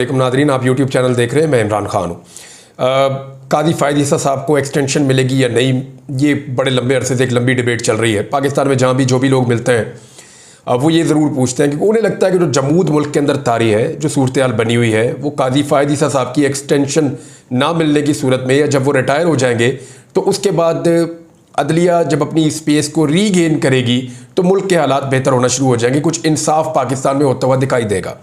Nadreen, आप YouTube channel देख रहे हैं। मैं इमरान खान हूँ। कादी फ़ायद ईसा साहब को एक्सटेंशन मिलेगी या नहीं, ये बड़े लंबे अरसे से एक लंबी डिबेट चल रही है पाकिस्तान में। जहाँ भी जो भी लोग मिलते हैं वो ये ज़रूर पूछते हैं, क्योंकि उन्हें लगता है कि जो जमूद मुल्क के अंदर तारी है, जो सूरत हाल बनी हुई है, वो कादी फ़ायद ईसा साहब की एक्सटेंशन ना मिलने की सूरत में, या जब वो रिटायर हो जाएंगे तो उसके बाद अदलिया जब अपनी स्पेस को रीगेन करेगी तो मुल्क के हालात बेहतर होना शुरू हो जाएंगे, कुछ इंसाफ पाकिस्तान में होता हुआ दिखाई देगा।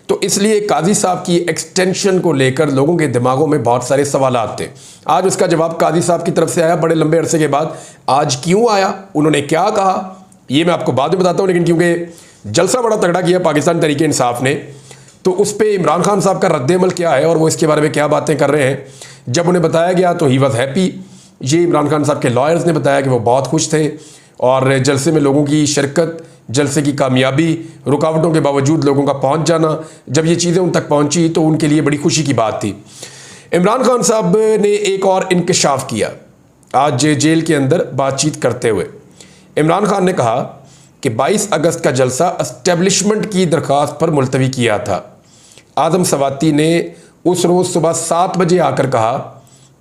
तो इसलिए काजी साहब की एक्सटेंशन को लेकर लोगों के दिमागों में बहुत सारे सवालात थे। आज उसका जवाब काजी साहब की तरफ से आया बड़े लंबे अरसे के बाद। आज क्यों आया, उन्होंने क्या कहा, ये मैं आपको बाद में बताता हूँ। लेकिन क्योंकि जलसा बड़ा तगड़ा किया पाकिस्तान तहरीक इंसाफ ने, तो उस पर इमरान खान साहब का रद्द-ए-अमल क्या है और वो इसके बारे में क्या बातें कर रहे हैं। जब उन्हें बताया गया तो ही वॉज हैप्पी। ये इमरान खान साहब के लॉयर्स ने बताया कि वो बहुत खुश थे और जलसे में लोगों की शिरकत, जलसे की कामयाबी, रुकावटों के बावजूद लोगों का पहुंच जाना, जब ये चीज़ें उन तक पहुंची तो उनके लिए बड़ी खुशी की बात थी। इमरान खान साहब ने एक और इंकशाफ किया आज जेल के अंदर बातचीत करते हुए। इमरान खान ने कहा कि 22 अगस्त का जलसा एस्टेब्लिशमेंट की दरख्वास्त पर मुलतवी किया था। आदम सवाती ने उस रोज़ सुबह 7 बजे आकर कहा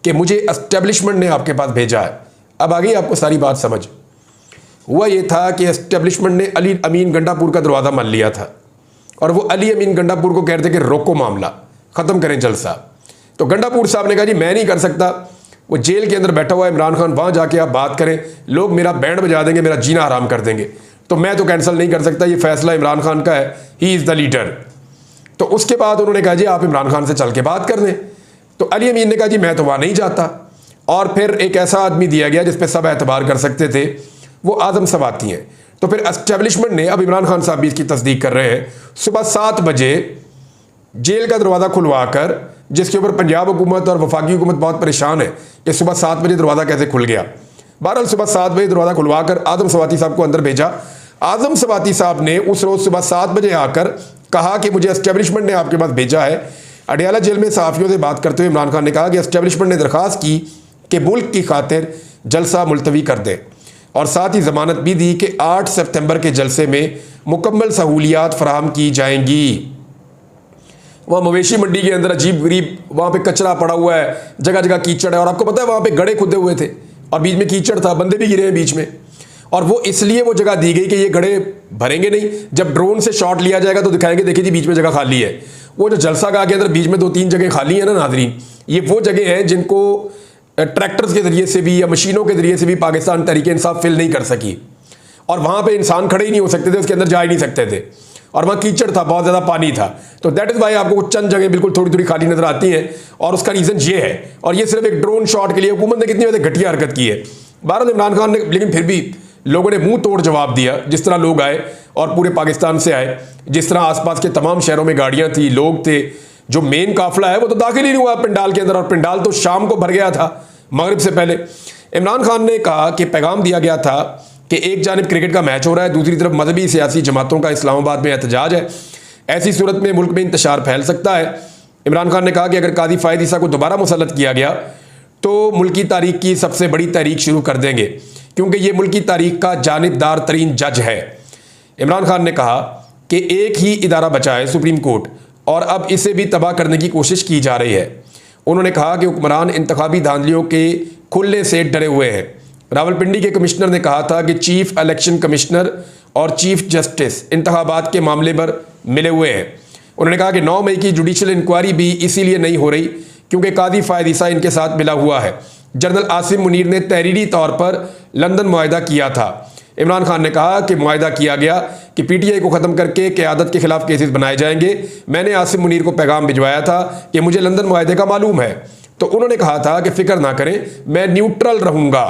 कि मुझे एस्टेब्लिशमेंट ने आपके पास भेजा है। अब आ गई आपको सारी बात समझ। हुआ ये था कि एस्टेब्लिशमेंट ने अली अमीन गंडापुर का दरवाज़ा मान लिया था और वो अली अमीन गंडापुर को कहते कि रोको मामला, ख़त्म करें जलसा। तो गंडापुर साहब ने कहा जी मैं नहीं कर सकता, वो जेल के अंदर बैठा हुआ है इमरान खान, वहाँ जाके आप बात करें, लोग मेरा बैंड बजा देंगे, मेरा जीना हराम कर देंगे, तो मैं तो कैंसिल नहीं कर सकता, ये फैसला इमरान खान का है, ही इज़ द लीडर। तो उसके बाद उन्होंने कहा जी आप इमरान खान से चल के बात कर लें। तो अली अमीन ने कहा जी मैं तो वहाँ नहीं जाता। और फिर एक ऐसा आदमी दिया गया जिस पर सब एतबार कर सकते थे, वो आदम सवाती हैं। तो फिर एस्टेब्लिशमेंट ने, अब इमरान खान साहब भी इसकी तस्दीक कर रहे हैं, सुबह 7 बजे जेल का दरवाज़ा खुलवा कर, जिसके ऊपर पंजाब हुकूमत और वफाकी हुकूमत बहुत परेशान है कि सुबह 7 बजे दरवाज़ा कैसे खुल गया। बहरहाल सुबह 7 बजे दरवाज़ा खुलवा कर आदम सवाती साहब को अंदर भेजा। आदम सवाती साहब ने उस रोज़ सुबह 7 बजे आकर कहा कि मुझे एस्टेब्लिशमेंट ने आपके पास भेजा है। अडियाला जेल में सहाफ़ियों से बात करते हुए इमरान खान ने कहा कि एस्टेब्लिशमेंट ने दरख्वास्त की कि मुल्क की खातिर जलसा मुलतवी कर दे और साथ ही ज़मानत भी दी कि 8 सितंबर के जलसे में मुकम्मल सहूलियात फराहम की जाएंगी। वहाँ मवेशी मंडी के अंदर अजीब गरीब, वहाँ पे कचरा पड़ा हुआ है, जगह जगह कीचड़ है, और आपको पता है वहाँ पे गड्ढे खुदे हुए थे और बीच में कीचड़ था, बंदे भी गिरे हैं बीच में। और वो इसलिए वो जगह दी गई कि ये गड्ढे भरेंगे नहीं, जब ड्रोन से शॉट लिया जाएगा तो दिखाएंगे देखिए जी बीच में जगह खाली है। वो जो जलसा गाह के अंदर बीच में 2-3 जगह खाली है ना नाज़रीन, ये वो जगह हैं जिनको ट्रैक्टर्स के ज़रिए से भी या मशीनों के ज़रिए से भी पाकिस्तान तहरीक इंसाफ फिल नहीं कर सकी, और वहाँ पे इंसान खड़े ही नहीं हो सकते थे, उसके अंदर जा ही नहीं सकते थे, और वहाँ कीचड़ था, बहुत ज़्यादा पानी था। तो दैट इज़ वाई आपको चंद जगह बिल्कुल थोड़ी थोड़ी खाली नज़र आती हैं, और उसका रीज़न ये है। और ये सिर्फ एक ड्रोन शॉट के लिए हुकूमत ने कितनी ज़्यादा घटिया हरकत की है। भारत इमरान खान ने, लेकिन फिर भी लोगों ने मुंह तोड़ जवाब दिया। जिस तरह लोग आए और पूरे पाकिस्तान से आए, जिस तरह आसपास के तमाम शहरों में गाड़ियाँ थी, लोग थे, जो मेन काफिला है वो तो दाखिल ही नहीं हुआ पंडाल के अंदर, और पंडाल तो शाम को भर गया था मगरिब से पहले। इमरान खान ने कहा कि पैगाम दिया गया था कि एक जानिब क्रिकेट का मैच हो रहा है, दूसरी तरफ मजहबी सियासी जमातों का इस्लामाबाद में एहतजाज है, ऐसी सूरत में मुल्क में इंतशार फैल सकता है। इमरान खान ने कहा कि अगर कादी फ़ायद ईसा को दोबारा मुसल्लत किया गया तो मुल्क की तारीख की सबसे बड़ी तहरीक शुरू कर देंगे, क्योंकि ये मुल्क की तारीख का जानिबदार तरीन जज है। इमरान खान ने कहा कि एक ही इदारा बचा है, सुप्रीम कोर्ट, और अब इसे भी तबाह करने की कोशिश की जा रही है। उन्होंने कहा कि हुक्मरान इंतखाबी धांधलियों के खुले से डरे हुए हैं। रावलपिंडी के कमिश्नर ने कहा था कि चीफ इलेक्शन कमिश्नर और चीफ जस्टिस इंतखाबात के मामले पर मिले हुए हैं। उन्होंने कहा कि 9 मई की जुडिशल इंक्वायरी भी इसीलिए नहीं हो रही क्योंकि कादी फ़ायद ईसा इनके साथ मिला हुआ है। जनरल आसिम मुनीर ने तहरीरी तौर पर लंदन मुआहदा किया था। इमरान खान ने कहा कि मुआहदा किया गया कि पीटीआई को ख़त्म करके क़यादत के खिलाफ केसेस बनाए जाएंगे। मैंने आसिम मुनीर को पैगाम भिजवाया था कि मुझे लंदन मुआहदे का मालूम है, तो उन्होंने कहा था कि फ़िक्र ना करें, मैं न्यूट्रल रहूँगा।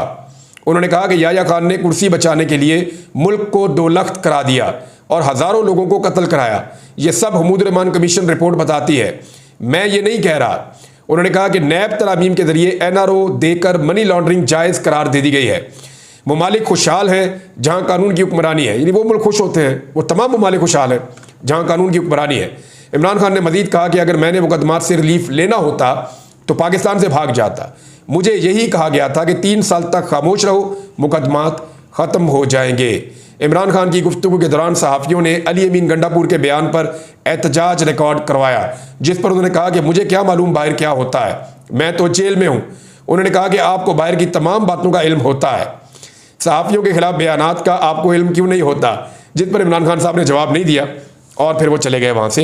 उन्होंने कहा कि याह्या खान ने कुर्सी बचाने के लिए मुल्क को 2 लख्त करा दिया और हज़ारों लोगों को कत्ल कराया। ये सब हमूद रहमान कमीशन रिपोर्ट बताती है, मैं ये नहीं कह रहा। उन्होंने कहा कि नैब तरामीम के ज़रिए NRO देकर मनी लॉन्ड्रिंग जायज़ करार दे दी गई है। ममालिक खुशहाल हैं जहाँ कानून की हुक्मरानी है, यानी वो मुल्क खुश होते हैं, वो तमाम ममालिक खुशहाल हैं जहाँ कानून की हुक्मरानी है। इमरान खान ने मज़ीद कहा कि अगर मैंने मुकदमात से रिलीफ लेना होता तो पाकिस्तान से भाग जाता। मुझे यही कहा गया था कि 3 साल तक खामोश रहो, मुकदमात ख़त्म हो जाएंगे। इमरान खान की गुफ्तगू के दौरान सहाफ़ियों ने अली अमीन गंडापुर के बयान पर एहतजाज रिकॉर्ड करवाया, जिस पर उन्होंने कहा कि मुझे क्या मालूम बाहर क्या होता है, मैं तो जेल में हूँ। उन्होंने कहा कि आपको बाहर की तमाम बातों का इल्म होता है, सहाफ़ियों के खिलाफ बयानात का आपको इल्म क्यों नहीं होता, जिस पर इमरान खान साहब ने जवाब नहीं दिया और फिर वो चले गए वहाँ से।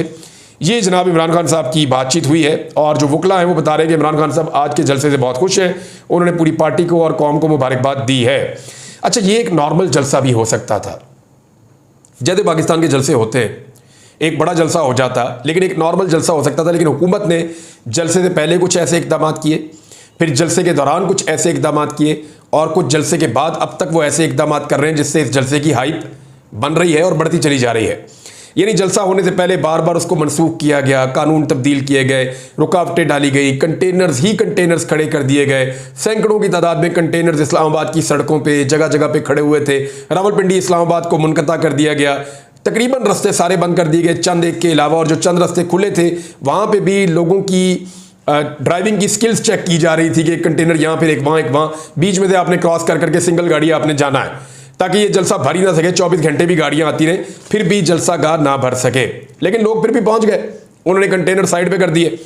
ये जनाब इमरान खान साहब की बातचीत हुई है और जो वकला हैं वो बता रहे हैं कि इमरान खान साहब आज के जलसे से बहुत खुश हैं, उन्होंने पूरी पार्टी को और कौम को मुबारकबाद दी है। अच्छा, ये एक नॉर्मल जलसा भी हो सकता था, जैसे पाकिस्तान के जलसे होते हैं, एक बड़ा जलसा हो जाता, लेकिन एक नॉर्मल जलसा हो सकता था। लेकिन हुकूमत ने जलसे से पहले कुछ ऐसे इकदाम किए, फिर जलसे के दौरान कुछ ऐसे इकदाम किए और कुछ जलसे के बाद अब तक वो ऐसे इकदाम कर रहे हैं जिससे इस जलसे की हाइप बन रही है और बढ़ती चली जा रही है। यानी जलसा होने से पहले बार बार उसको मनसूख किया गया, कानून तब्दील किए गए, रुकावटें डाली गई, कंटेनर्स खड़े कर दिए गए, सैकड़ों की तादाद में कंटेनर्स इस्लामाबाद की सड़कों पे जगह जगह पे खड़े हुए थे। रावलपिंडी इस्लामाबाद को मुनक़ता कर दिया गया, तकरीबन रास्ते सारे बंद कर दिए गए चंद एक के अलावा, और जो चंद रास्ते खुले थे वहाँ पर भी लोगों की ड्राइविंग की स्किल्स चेक की जा रही थी कि एक कंटेनर यहाँ फिर एक वहाँ, बीच में से आपने क्रॉस कर करके सिंगल गाड़ी आपने जाना है ताकि ये जलसा भर ही ना सके, 24 घंटे भी गाड़ियां आती रहें फिर भी जलसा गाह ना भर सके। लेकिन लोग फिर भी पहुंच गए, उन्होंने कंटेनर साइड पे कर दिए।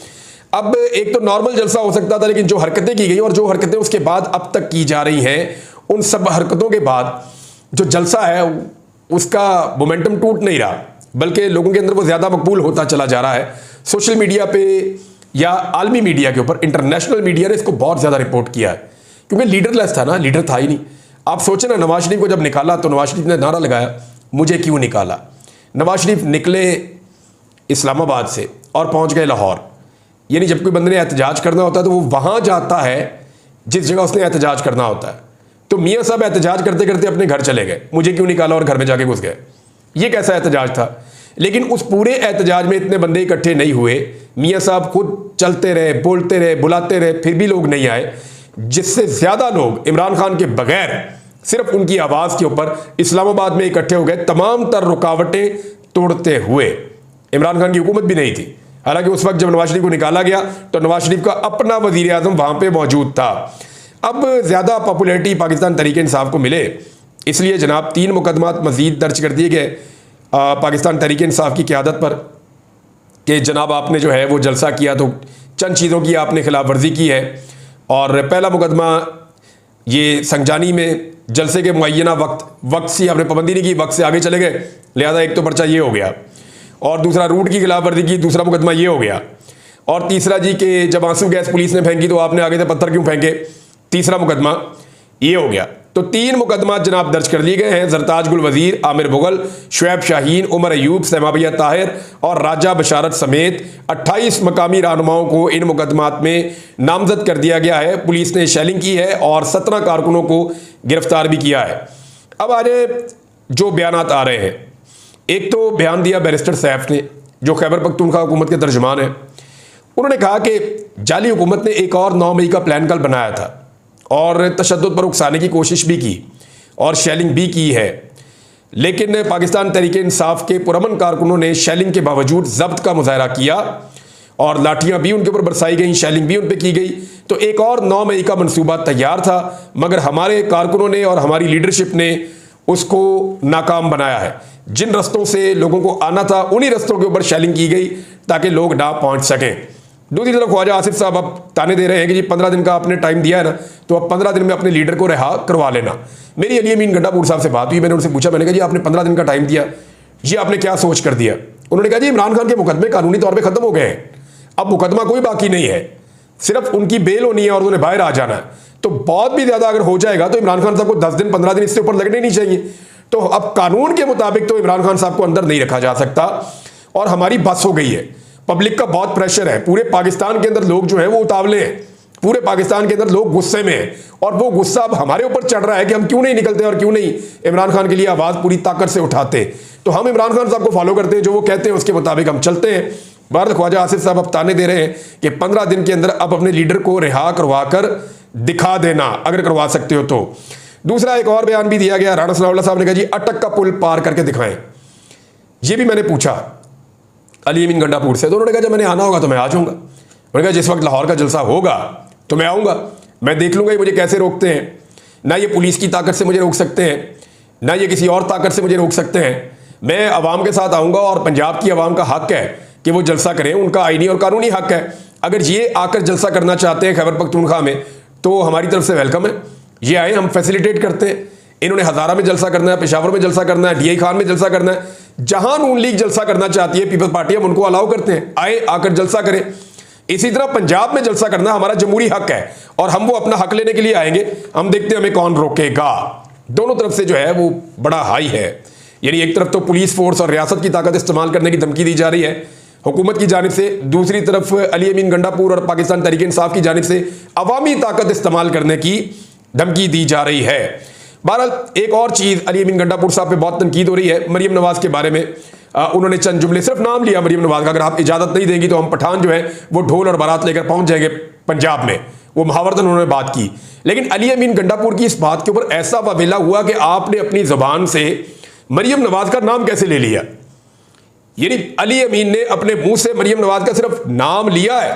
अब एक तो नॉर्मल जलसा हो सकता था, लेकिन जो हरकतें की गई और जो हरकतें उसके बाद अब तक की जा रही हैं, उन सब हरकतों के बाद जो जलसा है उसका मोमेंटम टूट नहीं रहा, बल्कि लोगों के अंदर वो ज़्यादा मकबूल होता चला जा रहा है। सोशल मीडिया पे या आलमी मीडिया के ऊपर, इंटरनेशनल मीडिया ने इसको बहुत ज़्यादा रिपोर्ट किया है, क्योंकि लीडरलेस था ना, लीडर था ही नहीं। आप सोचें ना, नवाज शरीफ को जब निकाला तो नवाज शरीफ ने नारा लगाया, मुझे क्यों निकाला। नवाज शरीफ निकले इस्लामाबाद से और पहुंच गए लाहौर। यानी जब कोई बंदे ने एहतजाज करना होता है तो वो वहां जाता है जिस जगह उसने एहतजाज करना होता है। तो मियाँ साहब एहतजाज करते करते अपने घर चले गए, मुझे क्यों निकाला, और घर में जाके घुस गए। ये कैसा एहतजाज था। लेकिन उस पूरे एहतजाज में इतने बंदे इकट्ठे नहीं हुए, मियाँ साहब खुद चलते रहे, बोलते रहे, बुलाते रहे, फिर भी लोग नहीं आए, जिससे ज्यादा लोग इमरान खान के बगैर सिर्फ उनकी आवाज के ऊपर इस्लामाबाद में इकट्ठे हो गए, तमाम तर रुकावटें तोड़ते हुए। इमरान खान की हुकूमत भी नहीं थी, हालांकि उस वक्त जब नवाज शरीफ को निकाला गया तो नवाज शरीफ का अपना वजीर आजम वहां पे मौजूद था। अब ज्यादा पॉपुलैरिटी पाकिस्तान तहरीक इंसाफ को मिले, इसलिए जनाब 3 मुकदमात मजीद दर्ज कर दिए गए पाकिस्तान तहरीक इंसाफ की क़यादत पर कि जनाब आपने जो है वो जलसा किया तो चंद चीज़ों की आपने खिलाफ वर्जी की है। और पहला मुकदमा ये संगजानी में जलसे के मुअय्यना वक्त से आपने पाबंदी नहीं की, वक्त से आगे चले गए, लिहाजा एक तो पर्चा ये हो गया। और दूसरा रूट की खिलाफ वर्जी की, दूसरा मुकदमा ये हो गया। और तीसरा जी कि जब आंसू गैस पुलिस ने फेंकी तो आपने आगे से पत्थर क्यों फेंके, तीसरा मुकदमा ये हो गया। तो 3 मुकदमा जनाब दर्ज कर लिए गए हैं। जरताज गुल वजीर, आमिर मुगल, शुएब शाहीन, उमर अयूब, सैमाबिया ताहिर और राजा बशारत समेत 28 मकामी रहनुमाओं को इन मुकदमात में नामजद कर दिया गया है। पुलिस ने शेलिंग की है और 17 कारकुनों को गिरफ्तार भी किया है। अब आज जो बयानात आ रहे हैं, एक तो बयान दिया बैरिस्टर सैफ ने जो खैबर पख्तूनख्वा हुकूमत के तर्जुमान है। उन्होंने कहा कि जाली हुकूमत ने एक और 9 मई का प्लान कल बनाया था और तशद्दुद पर उकसाने की कोशिश भी की और शेलिंग भी की है, लेकिन पाकिस्तान तहरीक इंसाफ के पुरअमन कारकुनों ने शेलिंग के बावजूद जब्त का मुजाहरा किया और लाठियां भी उनके ऊपर बरसाई गई, शेलिंग भी उन पर की गई। तो एक और 9 मई का मनसूबा तैयार था, मगर हमारे कारकुनों ने और हमारी लीडरशिप ने उसको नाकाम बनाया है। जिन रस्तों से लोगों को आना था उन्हीं रस्तों के ऊपर शेलिंग की गई ताकि लोग ना पहुंच सकें। दूसरी तरफ ख्वाजा आसिफ साहब अब ताने दे रहे हैं कि जी 15 दिन का आपने टाइम दिया है ना, तो अब 15 दिन में अपने लीडर को रिहा करवा लेना। मेरी अली अमीन गंडापुर साहब से बात हुई, मैंने उनसे पूछा, मैंने कहा जी आपने 15 दिन का टाइम दिया, ये आपने क्या सोच कर दिया। उन्होंने कहा जी इमरान खान के मुकदमे कानूनी तौर पर खत्म हो गए हैं, अब मुकदमा कोई बाकी नहीं है, सिर्फ उनकी बेल होनी है और उन्हें बाहर आ जाना है। तो बहुत भी ज्यादा अगर हो जाएगा तो इमरान खान साहब को 10 दिन 15 दिन इससे ऊपर लगने नहीं चाहिए। तो अब कानून के मुताबिक तो इमरान खान साहब को अंदर नहीं रखा जा सकता और हमारी बस हो गई है। पब्लिक का बहुत प्रेशर है, पूरे पाकिस्तान के अंदर लोग जो हैं वो उतावले हैं, पूरे पाकिस्तान के अंदर लोग गुस्से में हैं और वो गुस्सा अब हमारे ऊपर चढ़ रहा है कि हम क्यों नहीं निकलते और क्यों नहीं इमरान खान के लिए आवाज पूरी ताकत से उठाते। तो हम इमरान खान साहब को फॉलो करते हैं, जो वो कहते हैं उसके मुताबिक हम चलते हैं। बहरहाल ख्वाजा आसिफ साहब अब ताने दे रहे हैं कि 15 दिन के अंदर अब अपने लीडर को रिहा करवा कर दिखा देना, अगर करवा सकते हो तो। दूसरा एक और बयान भी दिया गया, राणा सनाउल्लाह साहब ने कहा जी अटक का पुल पार करके दिखाएं। ये भी मैंने पूछा अली अमीन गंडापुर से, तो उन्होंने कहा जब मैंने आना होगा तो मैं आ जाऊंगा। उन्होंने कहा जिस वक्त लाहौर का जलसा होगा तो मैं आऊंगा, मैं देख लूंगा ये मुझे कैसे रोकते हैं। ना ये पुलिस की ताकत से मुझे रोक सकते हैं, ना ये किसी और ताकत से मुझे रोक सकते हैं। मैं अवाम के साथ आऊँगा और पंजाब की अवाम का हक है कि वो जलसा करें, उनका आईनी और कानूनी हक है। अगर ये आकर जलसा करना चाहते हैं खैबर पख्तूनख्वा में तो हमारी तरफ से वेलकम है, ये आए, हम फैसिलिटेट करते हैं। इन्होंने हज़ारा में जलसा करना है, पेशावर में जलसा करना है, DI खान में जलसा करना है, जहां नून लीग जलसा करना चाहती है पीपल्स पार्टी, हम उनको अलाउ करते हैं, आए आकर जलसा करें। इसी तरह पंजाब में जलसा करना हमारा जमहूरी हक है और हम वो अपना हक लेने के लिए आएंगे। हम देखते हैं हमें कौन रोकेगा। दोनों तरफ से जो है वो बड़ा हाई है, यानी एक तरफ तो पुलिस फोर्स और रियासत की ताकत इस्तेमाल करने की धमकी दी जा रही है हुकूमत की जानिब से, दूसरी तरफ अली अमीन गंडापुर और पाकिस्तान तहरीक इंसाफ की जानिब से अवामी ताकत इस्तेमाल करने की धमकी दी जा रही है। बहरहाल एक और चीज़, अली अमीन गंडापुर साहब पे बहुत तनकीद हो रही है मरीम नवाज के बारे में। उन्होंने चंद जुमले, सिर्फ नाम लिया मरीम नवाज का, अगर आप इजाज़त नहीं देंगी तो हम पठान जो है वो ढोल और बारात लेकर पहुंच जाएंगे पंजाब में, वो मुहावरतन उन्होंने बात की। लेकिन अली अमीन गंडापुर की इस बात के ऊपर ऐसा वावेला हुआ कि आपने अपनी ज़बान से मरीम नवाज का नाम कैसे ले लिया। यानी अली अमीन ने अपने मुंह से मरीम नवाज का सिर्फ नाम लिया है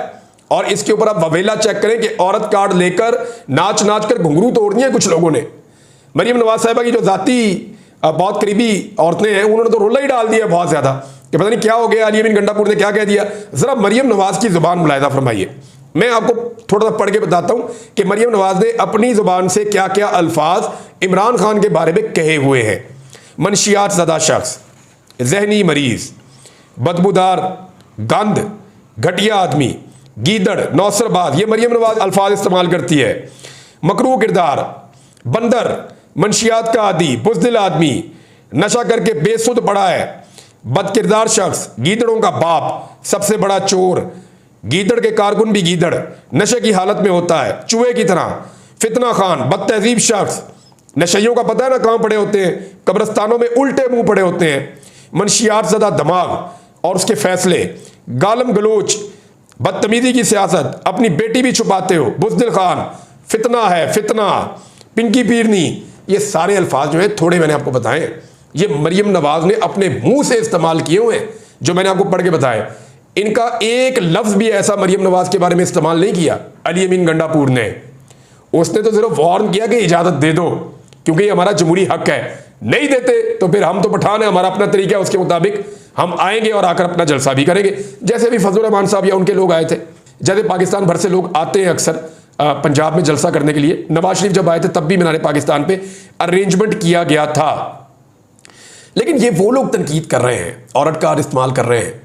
और इसके ऊपर आप ववेला चेक करें कि औरत कार्ड लेकर नाच नाच कर घुंघरू तोड़ दिए कुछ लोगों ने। मरीम नवाज साहिबा की जो जाती बहुत करीबी औरतें हैं उन्होंने तो रोला ही डाल दिया बहुत ज़्यादा कि पता नहीं क्या हो गया, अली अमीन गंडापुर ने क्या कह दिया। ज़रा मरीम नवाज की ज़ुबान मुलाहिज़ा फरमाइए। मैं आपको थोड़ा सा पढ़ के बताता हूँ कि मरीम नवाज ने अपनी ज़ुबान से क्या क्या अल्फाज इमरान खान के बारे में कहे हुए हैं। मनशियात ज़दा शख्स, जहनी मरीज़, बदबूदार, गंद, घटिया आदमी, गीदड़, नौसरबाज, ये मरीम नवाज अल्फाज इस्तेमाल करती है। मकरू किरदार, बंदर, मंशियात का आदि, बुज़दिल आदमी, नशा करके बेसुध पड़ा है, बद किरदार शख्स, गीदड़ों का बाप, सबसे बड़ा चोर, गीदड़ के कारकुन भी गीदड़, नशे की हालत में होता है चूहे की तरह, फितना खान, बद तहजीब शख्स, नशइयों का पता है ना कहाँ पड़े होते हैं, कब्रस्तानों में उल्टे मुंह पड़े होते हैं। मनशियात ज़दा दिमाग और उसके फैसले, गालम गलोच, बदतमीजी की सियासत, अपनी बेटी भी छुपाते हो, बुज़दिल खान, फितना है, फितना, पिंकी पीरनी, ये सारे अल्फाज जो हैं थोड़े मैंने आपको बताए, ये मरीम नवाज ने अपने मुंह से इस्तेमाल किए हुए हैं जो मैंने आपको पढ़ के बताए। इनका एक लफ्ज़ भी ऐसा मरीम नवाज के बारे में इस्तेमाल नहीं किया अली अमीन गंडापुर ने। उसने तो सिर्फ वार्न किया कि इजाज़त दे दो क्योंकि ये हमारा जमहूरी हक है, नहीं देते तो फिर हम तो पठान है, हमारा अपना तरीका है, उसके मुताबिक हम आएंगे और आकर अपना जलसा भी करेंगे। जैसे भी फजल रहमान साहब या उनके लोग आए थे, जैसे पाकिस्तान भर से लोग आते हैं अक्सर पंजाब में जलसा करने के लिए। नवाज शरीफ जब आए थे तब भी मीनार पाकिस्तान पे अरेंजमेंट किया गया था। लेकिन ये वो लोग तनकीद कर रहे हैं, औरत कार्ड इस्तेमाल कर रहे हैं,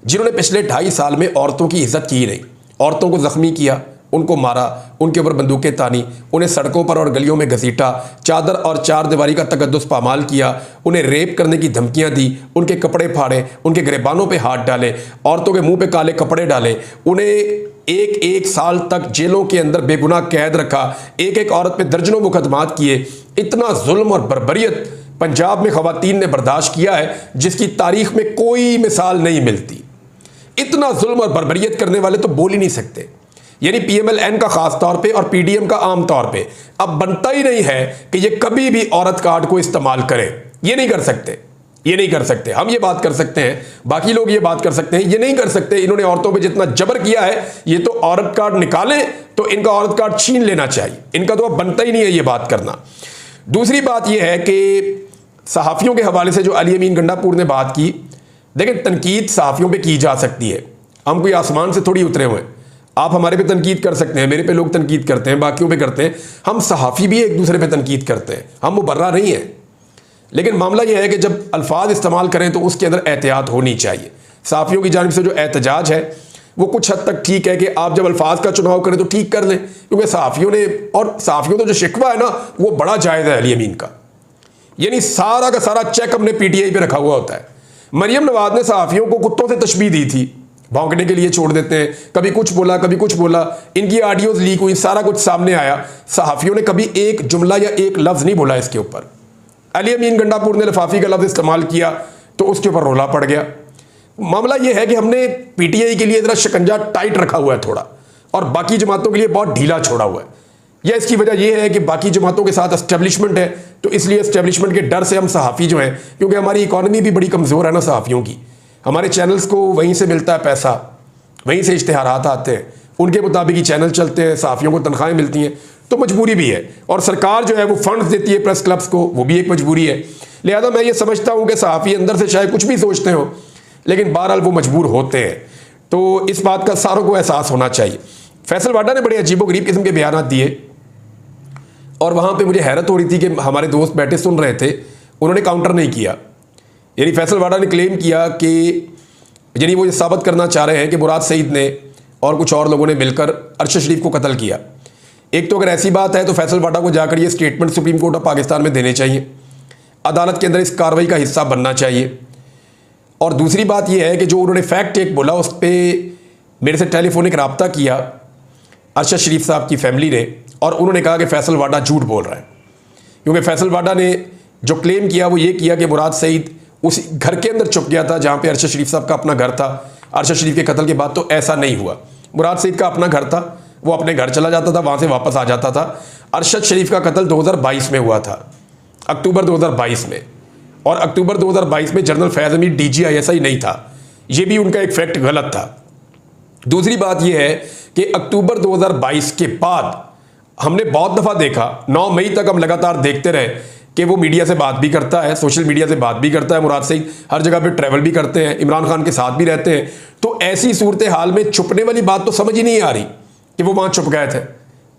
जिन्होंने पिछले 2.5 साल में औरतों की इज्जत की नहीं, औरतों को ज़ख्मी किया, उनको मारा, उनके ऊपर बंदूकें तानी, उन्हें सड़कों पर और गलियों में घसीटा, चादर और चार दीवारी का तकद्दुस पामाल किया, उन्हें रेप करने की धमकियां दी, उनके कपड़े फाड़े, उनके गिरबानों पे हाथ डाले, औरतों के मुंह पे काले कपड़े डाले, उन्हें एक साल तक जेलों के अंदर बेगुनाह कैद रखा, एक एक औरत पे दर्जनों मुकदमात किए। इतना जुल्म और बर्बरियत पंजाब में ख़वातीन ने बर्दाश्त किया है जिसकी तारीख में कोई मिसाल नहीं मिलती। इतना जुल्म और बर्बरियत करने वाले तो बोल ही नहीं सकते। यानी PMLN का खास तौर पे और PDM का आम तौर पे अब बनता ही नहीं है कि ये कभी भी औरत कार्ड को इस्तेमाल करें। ये नहीं कर सकते, ये नहीं कर सकते। हम ये बात कर सकते हैं, बाकी लोग ये बात कर सकते हैं, ये नहीं कर सकते। इन्होंने औरतों पे जितना जबर किया है, ये तो औरत कार्ड निकालें तो इनका औरत कार्ड छीन लेना चाहिए। इनका तो अब बनता ही नहीं है ये बात करना। दूसरी बात यह है कि सहाफ़ियों के हवाले से जो अली अमीन गंडापुर ने बात की, देखें तनकीद सहाफ़ियों पे की जा सकती है, हम कोई आसमान से थोड़ी उतरे हुए हैं। आप हमारे पे तनकीद कर सकते हैं, मेरे पे लोग तनकीद करते हैं, बाकियों पे करते हैं, हम सहाफ़ी भी एक दूसरे पे तनकीद करते हैं, हम मुबर्रा नहीं है। लेकिन मामला यह है कि जब अल्फाज इस्तेमाल करें तो उसके अंदर एहतियात होनी चाहिए। सहाफ़ियों की जानिब से जो एहतजाज है वो कुछ हद तक ठीक है कि आप जब अल्फाज का चुनाव करें तो ठीक कर लें, क्योंकि सहाफ़ियों ने, और सहाफ़ियों तो जो शिकवा है ना वो बड़ा जायज़ है अली अमीन का, यानी सारा का सारा चेक अपने PTI पे रखा हुआ होता है। मरीम नवाज ने सहाफ़ियों को कुत्तों से तशबीह दी थी, भौंकने के लिए छोड़ देते हैं, कभी कुछ बोला कभी कुछ बोला, इनकी ऑडियोज़ लीक हुई, सारा कुछ सामने आया। सहाफ़ियों ने कभी एक जुमला या एक लफ्ज़ नहीं बोला इसके ऊपर। अली अमीन गंडापुर ने लफाफी का लफ्ज़ इस्तेमाल किया तो उसके ऊपर रोला पड़ गया। मामला यह है कि हमने PTI के लिए ज़रा शिकंजा टाइट रखा हुआ है थोड़ा, और बाकी जमातों के लिए बहुत ढीला छोड़ा हुआ है। या इसकी वजह यह है कि बाकी जमातों के साथ एस्टेब्लिशमेंट है, तो इसलिए एस्टेब्लिशमेंट के डर से हम सहाफ़ी जो हैं, क्योंकि हमारी इकॉनमी भी बड़ी कमज़ोर है ना सहाफ़ियों की, हमारे चैनल्स को वहीं से मिलता है पैसा, वहीं से इश्तिहारात आते हैं, उनके मुताबिक ही चैनल चलते हैं, सहाफ़ियों को तनख्वाहें मिलती हैं, तो मजबूरी भी है। और सरकार जो है वो फंड्स देती है प्रेस क्लब्स को, वो भी एक मजबूरी है। लिहाजा मैं ये समझता हूँ कि सहाफ़ी अंदर से शायद कुछ भी सोचते हो, लेकिन बहरहाल वो मजबूर होते हैं। तो इस बात का सारों को एहसास होना चाहिए। फैसल वाडा ने बड़े अजीबोगरीब किस्म के बयान दिए और वहाँ पे मुझे हैरत हो रही थी कि हमारे दोस्त बैठे सुन रहे थे, उन्होंने काउंटर नहीं किया। यानी फैसल वाडा ने क्लेम किया कि यानी वो ये साबित करना चाह रहे हैं कि मुराद सईद ने और कुछ और लोगों ने मिलकर अरशद शरीफ को कत्ल किया। एक तो अगर ऐसी बात है तो फैसल वाडा को जाकर ये statement supreme court of Pakistan में देने चाहिए, अदालत के अंदर इस कार्रवाई का हिस्सा बनना चाहिए। और दूसरी बात यह है कि जो उन्होंने फैक्ट चेक बोला उस पर मेरे से टेलीफोनिक रब्ता किया अरशद शरीफ साहब की फैमिली ने, और उन्होंने कहा कि फैसल वाडा झूठ बोल रहा है, क्योंकि फैसल वाडा ने जो क्लेम किया वो ये किया कि मुराद सईद उस घर के अंदर छुप गया था जहाँ पे अरशद शरीफ साहब का अपना घर था। अरशद शरीफ के कत्ल के बाद तो ऐसा नहीं हुआ। मुराद सईद का अपना घर था, वो अपने घर चला जाता था, वहाँ से वापस आ जाता था। अरशद शरीफ का कत्ल 2022 में हुआ था, अक्टूबर 2022 में, और अक्टूबर 2022 में जनरल फैज़ हमीद DGISI नहीं था। ये भी उनका एक फैक्ट गलत था। दूसरी बात यह है कि अक्टूबर 2022 के बाद हमने बहुत दफ़ा देखा, 9 मई तक हम लगातार देखते रहे कि वो मीडिया से बात भी करता है, सोशल मीडिया से बात भी करता है। मुराद सईद हर जगह पे ट्रैवल भी करते हैं, इमरान खान के साथ भी रहते हैं। तो ऐसी सूरत हाल में छुपने वाली बात तो समझ ही नहीं आ रही कि वो वहाँ छुप गए थे।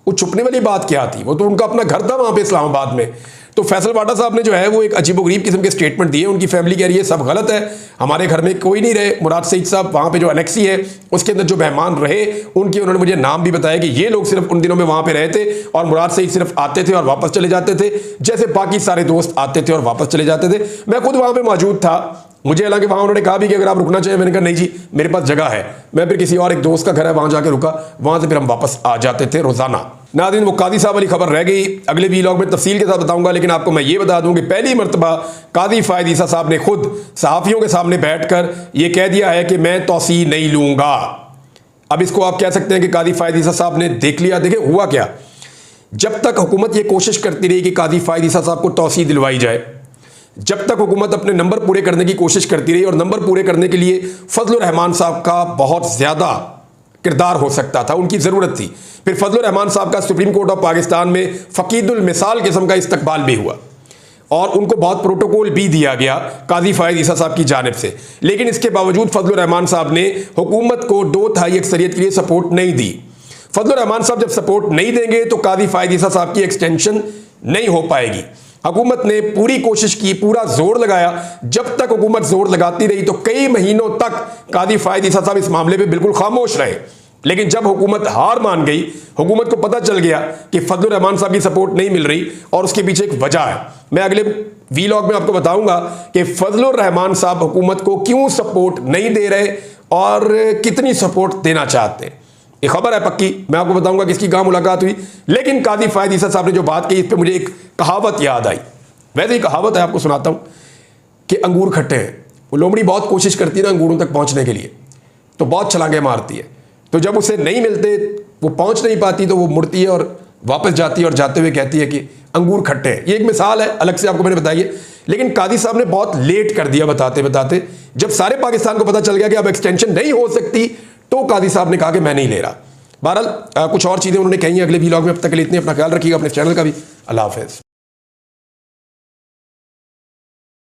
वो छुपने वाली बात क्या थी? वो तो उनका अपना घर था वहाँ पे इस्लामाबाद में। तो फैसल वाडा साहब ने जो है वो एक अजीबोगरीब किस्म के स्टेटमेंट दिए। उनकी फैमिली कह रही है सब गलत है, हमारे घर में कोई नहीं रहे। मुराद सईद साहब वहाँ पे जो अनेक्सी है उसके अंदर जो मेहमान रहे उनके उन्होंने मुझे नाम भी बताया कि ये लोग सिर्फ उन दिनों में वहाँ पे रहे थे और मुराद सईद सिर्फ आते थे और वापस चले जाते थे, जैसे बाकी सारे दोस्त आते थे और वापस चले जाते थे। मैं खुद वहाँ पर मौजूद था। मुझे हालांकि वहाँ उन्होंने कहा भी कि अगर आप रुकना चाहिए, मैंने कहा नहीं जी मेरे पास जगह है। मैं फिर किसी और एक दोस्त का घर है वहाँ जाके रुका, वहाँ से फिर हम वापस आ जाते थे रोज़ाना। नाज़रीन, वो कादी साहब वाली खबर रह गई, अगले वीलॉग में तफसील के साथ बताऊंगा। लेकिन आपको मैं ये बता दूं कि पहली मरतबा कादी फ़ायद ईसा साहब ने खुद सहाफ़ियों के सामने बैठकर ये कह दिया है कि मैं तौसी नहीं लूँगा। अब इसको आप कह सकते हैं कि कादी फ़ायद ईसा साहब ने देख लिया। देखें हुआ क्या, जब तक हुकूमत ये कोशिश करती रही कि कादी फ़ायद ईसा साहब को तौसी दिलवाई जाए, जब तक हुकूमत अपने नंबर पूरे करने की कोशिश करती रही, और नंबर पूरे करने के लिए फजलुर रहमान साहब का बहुत ज़्यादा किरदार हो सकता था, उनकी ज़रूरत थी। फिर फजलुर रहमान साहब का सुप्रीम कोर्ट ऑफ पाकिस्तान में फ़कीदुल मिसाल किस्म का इस्तकबाल भी हुआ और उनको बहुत प्रोटोकॉल भी दिया गया कादी फ़ायद ईसा साहब की जानिब से। लेकिन इसके बावजूद फजलुर रहमान साहब ने हुकूमत को 2/3 अक्सरियत के लिए सपोर्ट नहीं दी। फजलुर रहमान साहब जब सपोर्ट नहीं देंगे तो कादी फ़ायद ईसा साहब की एक्सटेंशन नहीं हो पाएगी। हुकूमत ने पूरी कोशिश की, पूरा जोर लगाया। जब तक हुकूमत जोर लगाती रही तो कई महीनों तक कादी फ़ायद ईसा साहब इस मामले पे बिल्कुल खामोश रहे। लेकिन जब हुकूमत हार मान गई, हुकूमत को पता चल गया कि फजलुर रहमान साहब की सपोर्ट नहीं मिल रही और उसके पीछे एक वजह है। मैं अगले वीलॉग में आपको बताऊंगा कि फजलुर रहमान साहब हुकूमत को क्यों सपोर्ट नहीं दे रहे और कितनी सपोर्ट देना चाहते हैं। ये खबर है पक्की, मैं आपको बताऊंगा किसकी कहाँ मुलाकात हुई। लेकिन कादी फ़ायद ईसा साहब ने जो बात कही, इस पर मुझे एक कहावत याद आई। वैसे ही कहावत है, आपको सुनाता हूँ कि अंगूर खट्टे हैं। वो लोमड़ी बहुत कोशिश करती है ना अंगूरों तक पहुँचने के लिए, तो बहुत छलांगे मारती है। तो जब उसे नहीं मिलते, वो पहुँच नहीं पाती, तो वो मुड़ती है और वापस जाती है और जाते हुए कहती है कि अंगूर खट्टे हैं। ये एक मिसाल है, अलग से आपको मैंने बताई है। लेकिन कादी साहब ने बहुत लेट कर दिया बताते बताते। जब सारे पाकिस्तान को पता चल गया कि अब एक्सटेंशन नहीं हो सकती, तो कादी साहब ने कहा कि मैं नहीं ले रहा। बहरहाल कुछ और चीज़ें उन्होंने कही हैं अगले वीलॉग में। अब तक के लिए इतने, अपना ख्याल रखिएगा, अपने चैनल का भी। अल्लाह हाफ़िज़।